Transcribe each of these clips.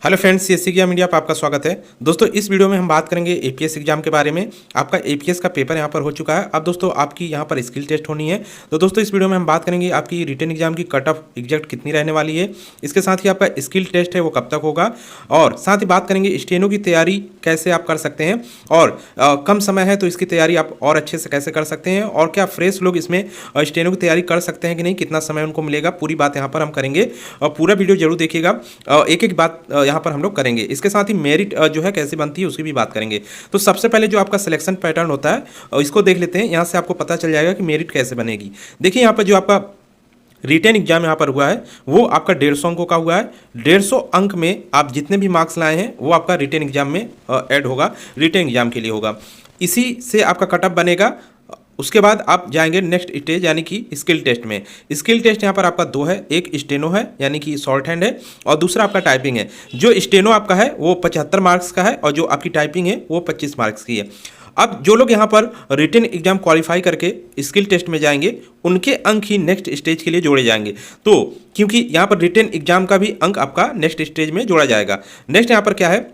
Hello friends, CSC exam India पर आपका स्वागत है। दोस्तों, इस वीडियो में हम बात करेंगे एपीएस एग्जाम के बारे में। आपका एपीएस का पेपर यहाँ पर हो चुका है। अब दोस्तों आपकी यहाँ पर स्किल टेस्ट होनी है। तो दोस्तों इस वीडियो में हम बात करेंगे आपकी रिटन एग्जाम की कट ऑफ एग्जैक्ट कितनी रहने वाली है। इसके साथ ही आपका स्किल टेस्ट है वो कब तक होगा, और साथ ही बात करेंगे स्टेनो की तैयारी कैसे आप कर सकते हैं, और कम समय है तो इसकी तैयारी आप और अच्छे से कैसे कर सकते हैं, और क्या फ्रेश लोग इसमें स्टेनो की तैयारी कर सकते हैं कि नहीं, कितना समय उनको मिलेगा, पूरी बात यहाँ पर हम करेंगे। और पूरा वीडियो जरूर देखिएगा, एक एक बात यहाँ पर हम लोग करेंगे। इसके साथ ही मेरिट जो है कैसे बनती है उसकी भी बात करेंगे। तो सबसे पहले जो आपका सिलेक्शन पैटर्न होता है इसको देख लेते हैं। यहाँ से आपको पता चल जाएगा कि मेरिट कैसे बनेगी। देखिए यहाँ पर जो आपका रिटेन एग्जाम यहाँ पर हुआ है वो आपका 150 अंकों का हुआ है। 150 अंक में आप जितने भी मार्क्स लाए हैं वो आपका रिटेन एग्जाम में ऐड होगा, रिटेन एग्जाम के लिए होगा। इसी से आपका कटअप बनेगा। उसके बाद आप जाएंगे नेक्स्ट स्टेज यानी कि स्किल टेस्ट में। स्किल टेस्ट यहाँ पर आपका दो है, एक स्टेनो है यानी कि शॉर्ट हैंड है, और दूसरा आपका टाइपिंग है। जो स्टेनो आपका है वो 75 मार्क्स का है, और जो आपकी टाइपिंग है वो 25 मार्क्स की है। अब जो लोग यहाँ पर रिटन एग्जाम क्वालिफाई करके स्किल टेस्ट में जाएंगे उनके अंक ही नेक्स्ट स्टेज के लिए जोड़े जाएंगे। तो क्योंकि यहाँ पर रिटन एग्जाम का भी अंक आपका नेक्स्ट स्टेज में जोड़ा जाएगा। नेक्स्ट यहाँ पर क्या है,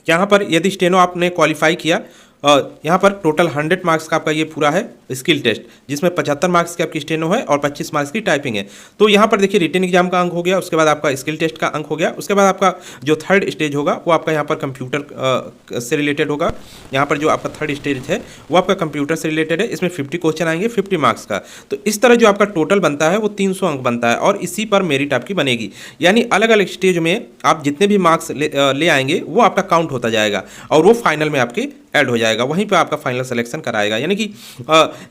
यहाँ पर यदि स्टेनो आपने क्वालिफाई किया, यहाँ पर टोटल 100 मार्क्स का आपका ये पूरा है स्किल टेस्ट, जिसमें 75 मार्क्स की आपकी स्टेनो है और 25 मार्क्स की टाइपिंग है। तो यहाँ पर देखिए रिटन एग्जाम का अंक हो गया, उसके बाद आपका स्किल टेस्ट का अंक हो गया, उसके बाद आपका जो थर्ड स्टेज होगा वो आपका यहाँ पर कंप्यूटर से रिलेटेड होगा। यहाँ पर जो आपका थर्ड स्टेज है वो आपका कंप्यूटर से रिलेटेड है। इसमें 50 क्वेश्चन आएंगे 50 मार्क्स का। तो इस तरह जो आपका टोटल बनता है वो 300 अंक बनता है, और इसी पर मेरिट आपकी बनेगी। यानी अलग अलग स्टेज में आप जितने भी मार्क्स ले आएंगे वो आपका काउंट होता जाएगा, और वो फाइनल में आपके ऐड हो जाएगा। वहीं पे आपका फाइनल सिलेक्शन कराएगा। यानी कि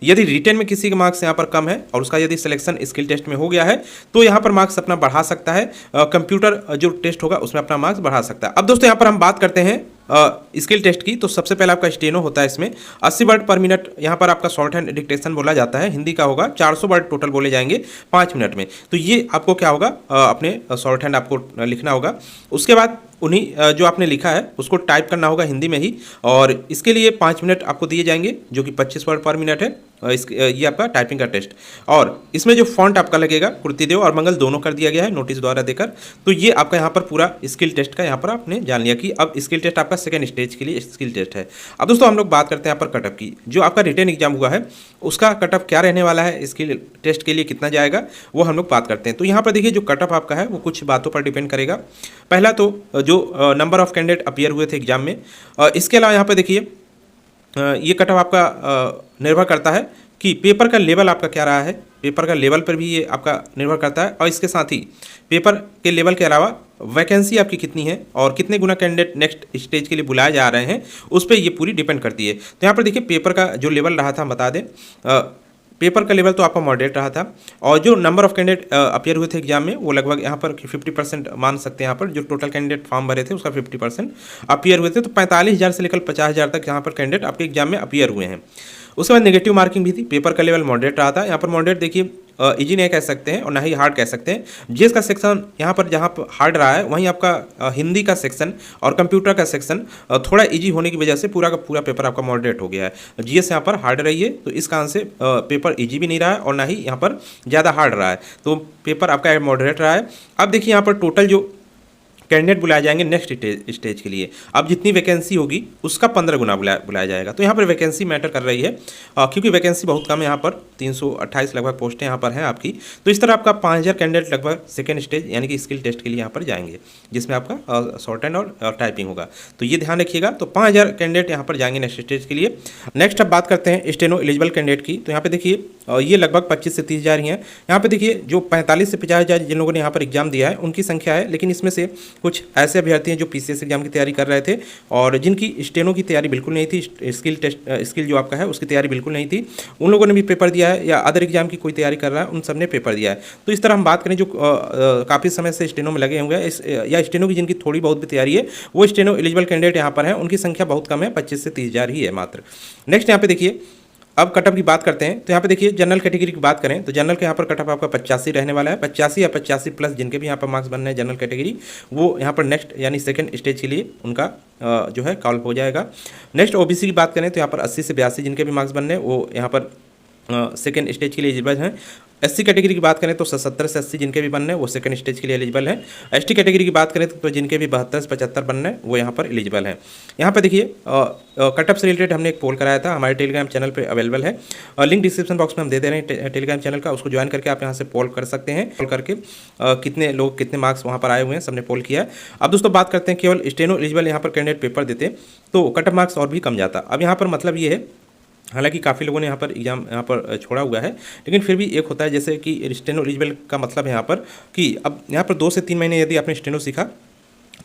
यदि रिटेन में किसी के मार्क्स यहाँ पर कम है और उसका यदि सिलेक्शन स्किल टेस्ट में हो गया है तो यहाँ पर मार्क्स अपना बढ़ा सकता है। कंप्यूटर जो टेस्ट होगा उसमें अपना मार्क्स बढ़ा सकता है। अब दोस्तों यहाँ पर हम बात करते हैं स्किल टेस्ट की। तो सबसे पहले आपका स्टेनो होता है, इसमें 80 वर्ड पर मिनट यहाँ पर आपका शॉर्ट हैंड डिक्टेशन बोला जाता है, हिंदी का होगा। 400 वर्ड टोटल बोले जाएंगे 5 मिनट में। तो ये आपको क्या होगा, अपने शॉर्ट हैंड आपको लिखना होगा। उसके बाद उन्हीं जो आपने लिखा है उसको टाइप करना होगा हिंदी में ही, और इसके लिए 5 मिनट आपको दिए जाएंगे जो कि 25 वर्ड पर मिनट है। ये आपका टाइपिंग का टेस्ट, और इसमें जो फॉन्ट आपका लगेगा कुर्तीदेव और मंगल दोनों कर दिया गया है नोटिस द्वारा देकर। तो ये आपका यहाँ पर पूरा स्किल टेस्ट का यहाँ पर आपने जान लिया कि अब स्किल टेस्ट आपका सेकंड स्टेज के लिए स्किल टेस्ट है। अब दोस्तों हम लोग बात करते हैं यहाँ पर कटअप की। जो आपका रिटन एग्जाम हुआ है उसका कटअप क्या रहने वाला है, स्किल टेस्ट के लिए कितना जाएगा, वो हम लोग बात करते हैं। तो यहाँ पर देखिए जो कटअप आपका है वो कुछ बातों पर डिपेंड करेगा। पहला तो जो नंबर ऑफ कैंडिडेट अपीयर हुए थे एग्जाम में, इसके अलावा यहाँ पर देखिए ये कटअप आपका निर्भर करता है कि पेपर का लेवल आपका क्या रहा है। पेपर का लेवल पर भी ये आपका निर्भर करता है, और इसके साथ ही पेपर के लेवल के अलावा वैकेंसी आपकी कितनी है और कितने गुना कैंडिडेट नेक्स्ट स्टेज के लिए बुलाए जा रहे हैं उस पर ये पूरी डिपेंड करती है। तो यहाँ पर देखिए पेपर का जो लेवल रहा था हम बता दें, पेपर का लेवल तो आपका मॉडरेट रहा था, और जो नंबर ऑफ कैंडिडेट अपीयर हुए थे एग्जाम में वो लगभग यहाँ पर 50% मान सकते हैं। यहाँ पर जो टोटल कैंडिडेट फॉर्म भरे थे उसका 50% अपीयर हुए थे। तो 45,000 से लेकर 50,000 तक यहाँ पर कैंडिडेट आपके एग्जाम में अपीयर हुए हैं। उसके बाद नेगेटिव मार्किंग भी थी। पेपर का लेवल मॉडरेट रहा था। यहाँ पर मॉडरेट देखिए इजी नहीं कह सकते हैं और ना ही हार्ड कह सकते हैं। जीएस का सेक्शन यहाँ पर जहाँ पर हार्ड रहा है वहीं आपका हिंदी का सेक्शन और कंप्यूटर का सेक्शन थोड़ा इजी होने की वजह से पूरा का पूरा पेपर आपका मॉडरेट हो गया है। जीएस यहाँ पर हार्ड रही है तो इस कारण से पेपर इजी भी नहीं रहा है और ना ही यहाँ पर ज़्यादा हार्ड रहा है, तो पेपर आपका मॉडरेट रहा है। अब देखिए यहाँ पर टोटल जो कैंडिडेट बुलाए जाएंगे नेक्स्ट स्टेज के लिए, अब जितनी वैकेंसी होगी उसका 15 गुना बुलाया जाएगा। तो यहाँ पर वैकेंसी मैटर कर रही है, क्योंकि वैकेंसी बहुत कम है। यहाँ पर 328 लगभग पोस्टें यहाँ पर हैं आपकी। तो इस तरह आपका 5000 कैंडिडेट लगभग सेकेंड स्टेज यानी कि स्किल टेस्ट के लिए यहाँ पर जाएंगे, जिसमें आपका शॉर्ट हैंड और टाइपिंग होगा। तो ये ध्यान रखिएगा। तो 5000 कैंडिडेट यहाँ पर जाएंगे नेक्स्ट स्टेज के लिए। नेक्स्ट अब बात करते हैं स्टेनो एलिजिबल कैंडिडेट की। तो यहाँ पर देखिए ये लगभग 25 से 30,000 ही हैं। यहाँ पे देखिए जो 45 से 50,000 जिन लोगों ने यहाँ पर एग्जाम दिया है उनकी संख्या है, लेकिन इसमें से कुछ ऐसे अभ्यर्थी हैं जो पीसीएस एग्जाम की तैयारी कर रहे थे और जिनकी स्टेनो की तैयारी बिल्कुल नहीं थी, स्किल जो आपका है उसकी तैयारी बिल्कुल नहीं थी। उन लोगों ने भी पेपर दिया है, या अदर एग्जाम की कोई तैयारी कर रहा है उन सब ने पेपर दिया है। तो इस तरह हम बात करें जो काफ़ी समय से स्टेनो में लगे होंगे या स्टेनो की जिनकी थोड़ी बहुत भी तैयारी है वो स्टेनो एलिजिबल कैंडिडेट यहाँ पर हैं, उनकी संख्या बहुत कम है, 25 से 30,000 ही है मात्र। नेक्स्ट यहाँ पे देखिए अब कटअप की बात करते हैं। तो यहाँ पे देखिए जनरल कैटेगरी की बात करें तो जनरल के यहाँ पर कटअप आपका 85 रहने वाला है। 85 या 85 प्लस जिनके भी यहाँ पर मार्क्स बनने हैं जनरल कैटेगरी, वो यहाँ पर नेक्स्ट यानी सेकंड स्टेज के लिए उनका जो है कॉल हो जाएगा। नेक्स्ट ओबीसी की बात करें तो यहाँ पर 80 से 82 जिनके भी मार्क्स बनने हैं वो यहाँ पर सेकेंड स्टेज के लिए एलिजिबल हैं। SC कैटेगरी की बात करें तो 70 से 80 जिनके भी बनने हैं वो सेकंड स्टेज के लिए एलिजिबल है। ST कैटेगरी की बात करें तो जिनके भी 72 से 75 बनने हैं वो यहाँ पर एलिजिबल हैं। यहाँ पर देखिए कट ऑफ से रिलेटेड हमने एक पोल कराया था, हमारे टेलीग्राम चैनल पे अवेलेबल है, लिंक डिस्क्रिप्शन बॉक्स में हम दे दे रहे हैं टेलीग्राम चैनल का, उसको ज्वाइन करके आप यहाँ से पोल कर सकते हैं। पोल करके कितने लोग कितने मार्क्स वहाँ पर आए हुए हैं सबने पोल किया है। अब दोस्तों बात करते हैं केवल स्टेनो एलिजिबल यहाँ पर कैंडिडेट पेपर देते तो कट ऑफ मार्क्स और भी कम जाता। अब यहाँ पर मतलब ये है, हालांकि काफ़ी लोगों ने यहाँ पर एग्जाम यहाँ पर छोड़ा हुआ है, लेकिन फिर भी एक होता है जैसे कि स्टेनो एलिजिबल का मतलब है यहाँ पर कि अब यहाँ पर 2 से 3 महीने यदि आपने स्टेनो सीखा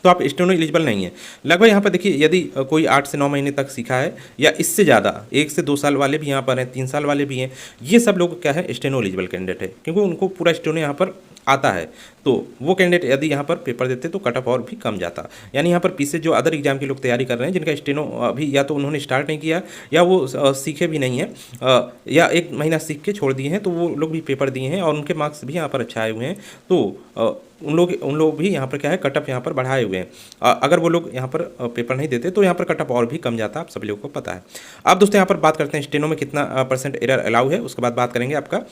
तो आप स्टेनो एलिजिबल नहीं है। लगभग यहाँ पर देखिए यदि कोई 8 से 9 महीने तक सीखा है या इससे ज़्यादा 1 से 2 साल वाले भी यहाँ पर हैं, 3 साल वाले भी हैं, ये सब लोग क्या है स्टेनो एलिजिबल कैंडिडेट है, क्योंकि उनको पूरा स्टेनो यहाँ पर आता है। तो वो कैंडिडेट यदि यहाँ पर पेपर देते तो कट ऑफ और भी कम जाता। यानी यहाँ पर पीछे जो अदर एग्जाम के लोग तैयारी कर रहे हैं जिनका स्टेनो अभी या तो उन्होंने स्टार्ट नहीं किया या वो सीखे भी नहीं है या 1 महीना सीख के छोड़ दिए हैं, तो वो लोग भी पेपर दिए हैं और उनके मार्क्स भी यहाँ पर अच्छा आए हुए हैं। तो उन लोग भी यहाँ पर क्या है कट ऑफ यहाँ पर बढ़ाए हुए हैं। अगर वो लोग यहाँ पर पेपर नहीं देते तो यहाँ पर कट ऑफ और भी कम जाता, आप सभी लोगों को पता है। अब दोस्तों यहाँ पर बात करते हैं स्टेनो में कितना % एरर अलाउ है, उसके बाद बात करेंगे आपका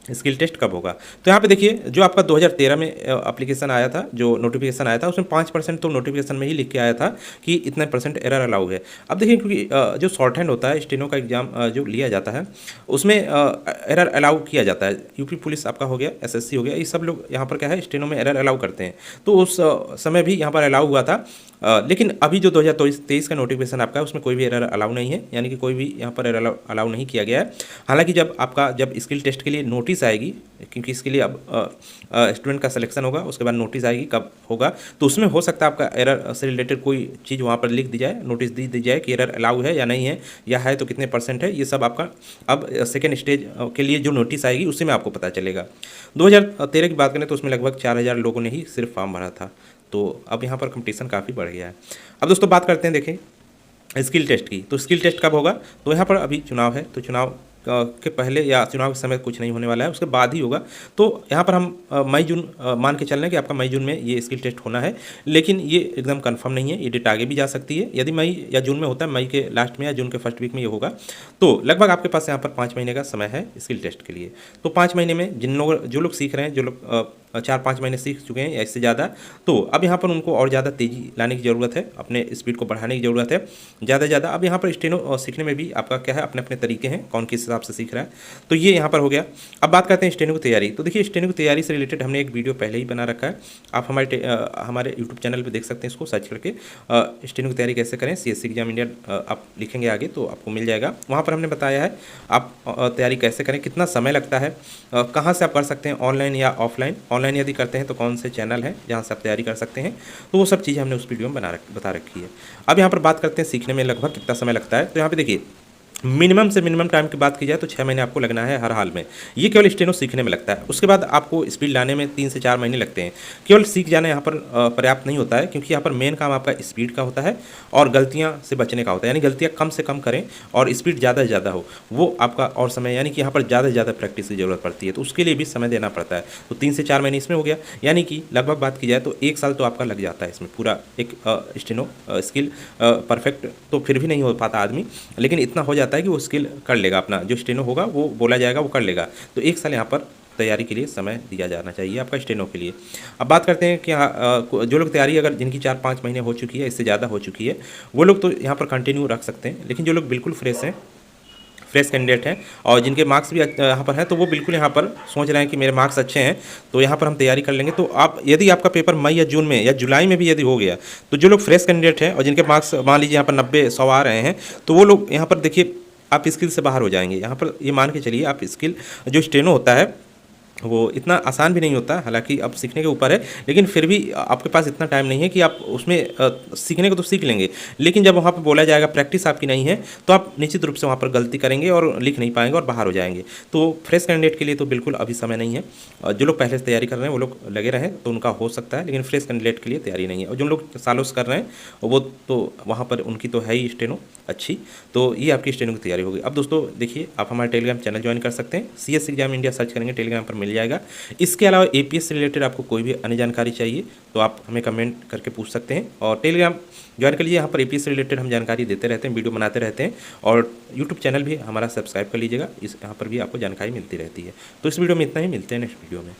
स्किल टेस्ट कब होगा। तो यहाँ पे देखिए जो आपका 2013 में एप्लीकेशन आया था, जो नोटिफिकेशन आया था उसमें 5% तो नोटिफिकेशन में ही लिख के आया था कि इतना % एरर अलाउ है। अब देखिए क्योंकि जो शॉर्ट हैंड होता है स्टेनो का एग्जाम जो लिया जाता है उसमें एरर अलाउ किया जाता है। यूपी पुलिस आपका हो गया, SSC हो गया, ये सब लोग यहाँ पर क्या है स्टेनो में एरर अलाउ करते हैं। तो उस समय भी यहाँ पर अलाउ हुआ था, लेकिन अभी जो 2023 का नोटिफिकेशन आपका है उसमें कोई भी एरर अलाउ नहीं है, यानी कि कोई भी यहाँ पर एरर अलाउ नहीं किया गया है। हालांकि जब स्किल टेस्ट के लिए नोटिस आएगी, क्योंकि इसके लिए अब स्टूडेंट का सिलेक्शन होगा, उसके बाद नोटिस आएगी कब होगा, तो उसमें हो सकता है आपका एरर से रिलेटेड कोई चीज़ वहाँ पर लिख दी जाए, नोटिस दी जाए कि एरर अलाउ है या नहीं है, या है तो कितने % है। ये सब आपका अब सेकेंड स्टेज के लिए जो नोटिस आएगी उसी में आपको पता चलेगा। 2013 की बात करें तो उसमें लगभग 4000 लोगों ने ही सिर्फ फॉर्म भरा था, तो अब यहाँ पर कंपटीशन काफ़ी बढ़ गया है। अब दोस्तों बात करते हैं देखें स्किल टेस्ट की। तो स्किल टेस्ट कब होगा, तो यहाँ पर अभी चुनाव है, तो चुनाव के पहले या चुनाव के समय कुछ नहीं होने वाला है, उसके बाद ही होगा। तो यहाँ पर हम मई जून मान के चल रहे हैं कि आपका मई जून में ये स्किल टेस्ट होना है, लेकिन ये एकदम कंफर्म नहीं है, ये डेट आगे भी जा सकती है। यदि मई या जून में होता है, मई के लास्ट में या जून के फर्स्ट वीक में ये होगा, तो लगभग आपके पास यहाँ पर 5 महीने का समय है स्किल टेस्ट के लिए। तो 5 महीने में जो लोग सीख रहे हैं, जो लोग 4-5 महीने सीख चुके हैं या इससे ज़्यादा, तो अब यहाँ पर उनको और ज़्यादा तेज़ी लाने की ज़रूरत है, अपने स्पीड को बढ़ाने की ज़रूरत है ज़्यादा से ज़्यादा। अब यहाँ पर स्टेनो सीखने में भी आपका क्या है अपने अपने तरीके हैं, कौन किस हिसाब से सीख रहा है, तो ये यहाँ पर हो गया। अब बात करते हैं स्टेनो की तैयारी। तो देखिए स्टेनो की तैयारी से रिलेटेड हमने एक वीडियो पहले ही बना रखा है, आप हमारे यूट्यूब चैनल पर देख सकते हैं, इसको सर्च करके स्टेनो की तैयारी कैसे करें, CSC एग्जाम इंडिया आप लिखेंगे आगे तो आपको मिल जाएगा। वहाँ पर हमने बताया है आप तैयारी कैसे करें, कितना समय लगता है, कहाँ से आप कर सकते हैं, ऑनलाइन या ऑफलाइन। ऑनलाइन यदि करते हैं तो कौन से चैनल हैं जहाँ से आप तैयारी कर सकते हैं, तो वो सब चीज़ें हमने उस वीडियो में बता रखी है। अब यहाँ पर बात करते हैं सीखने में लगभग कितना समय लगता है। तो यहाँ पे देखिए मिनिमम से मिनिमम टाइम की बात की जाए तो 6 महीने आपको लगना है हर हाल में, ये केवल स्टेनो सीखने में लगता है। उसके बाद आपको स्पीड लाने में 3 से 4 महीने लगते हैं। केवल सीख जाना यहाँ पर पर्याप्त नहीं होता है, क्योंकि यहाँ पर मेन काम आपका स्पीड का होता है और गलतियाँ से बचने का होता है, यानी गलतियाँ कम से कम करें और स्पीड ज़्यादा से ज़्यादा हो, वो आपका और समय, यानी कि यहाँ पर ज़्यादा से ज़्यादा प्रैक्टिस की ज़रूरत पड़ती है, तो उसके लिए भी समय देना पड़ता है। तो 3 से 4 महीने इसमें हो गया, यानी कि लगभग बात की जाए तो 1 साल तो आपका लग जाता है इसमें पूरा एक स्टेनो स्किल परफेक्ट तो फिर भी नहीं हो पाता आदमी, लेकिन इतना हो जाता है कि वो स्किल कर लेगा, अपना जो स्टेनो होगा वो बोला जाएगा वो कर लेगा। तो 1 साल यहाँ पर तैयारी के लिए समय दिया जाना चाहिए आपका स्टेनो के लिए। अब बात करते हैं कि जो लोग तैयारी अगर जिनकी 4-5 महीने हो चुकी है, इससे ज़्यादा हो चुकी है, वो लोग तो यहाँ पर कंटिन्यू रख सकते हैं। लेकिन जो लोग बिल्कुल फ्रेश हैं, फ्रेश कैंडिडेट हैं और जिनके मार्क्स भी यहाँ पर हैं, तो वो बिल्कुल यहाँ पर सोच रहे हैं कि मेरे मार्क्स अच्छे हैं तो यहाँ पर हम तैयारी कर लेंगे। तो आप यदि आपका पेपर मई या जून में या जुलाई में भी यदि हो गया, तो जो लोग फ्रेश कैंडिडेट हैं और जिनके मार्क्स मान लीजिए यहाँ पर 90-100 आ रहे हैं, तो वो लोग यहाँ पर देखिए आप स्किल से बाहर हो जाएंगे। यहाँ पर ये मान के चलिए आप स्किल जो स्टेनो होता है वो इतना आसान भी नहीं होता, हालांकि अब सीखने के ऊपर है, लेकिन फिर भी आपके पास इतना टाइम नहीं है कि आप उसमें सीखने को तो सीख लेंगे, लेकिन जब वहाँ पर बोला जाएगा प्रैक्टिस आपकी नहीं है तो आप निश्चित रूप से वहाँ पर गलती करेंगे और लिख नहीं पाएंगे और बाहर हो जाएंगे। तो फ्रेश कैंडिडेट के लिए तो बिल्कुल अभी समय नहीं है। जो लोग पहले से तैयारी कर रहे हैं वो लोग लगे रहें तो उनका हो सकता है, लेकिन फ्रेश कैंडिडेट के लिए तैयारी नहीं है। और जो लोग सालों से कर रहे हैं वो तो वहाँ पर उनकी तो है ही स्टेनो अच्छी, तो ये आपकी स्टेनो की तैयारी होगी। अब दोस्तों देखिए आप हमारे टेलीग्राम चैनल ज्वाइन कर सकते हैं, CSC एग्जाम इंडिया सर्च करेंगे टेलीग्राम पर मिल जाएगा। इसके अलावा एपीएस से रिलेटेड आपको कोई भी अन्य जानकारी चाहिए तो आप हमें कमेंट करके पूछ सकते हैं, और टेलीग्राम ज्वाइन कर लीजिए। यहाँ पर एपीएस से रिलेटेड हम जानकारी देते रहते हैं, वीडियो बनाते रहते हैं, और यूट्यूब चैनल भी हमारा सब्सक्राइब कर लीजिएगा, यहाँ पर भी आपको जानकारी मिलती रहती है। तो इस वीडियो में इतना ही, मिलते हैं नेक्स्ट वीडियो में।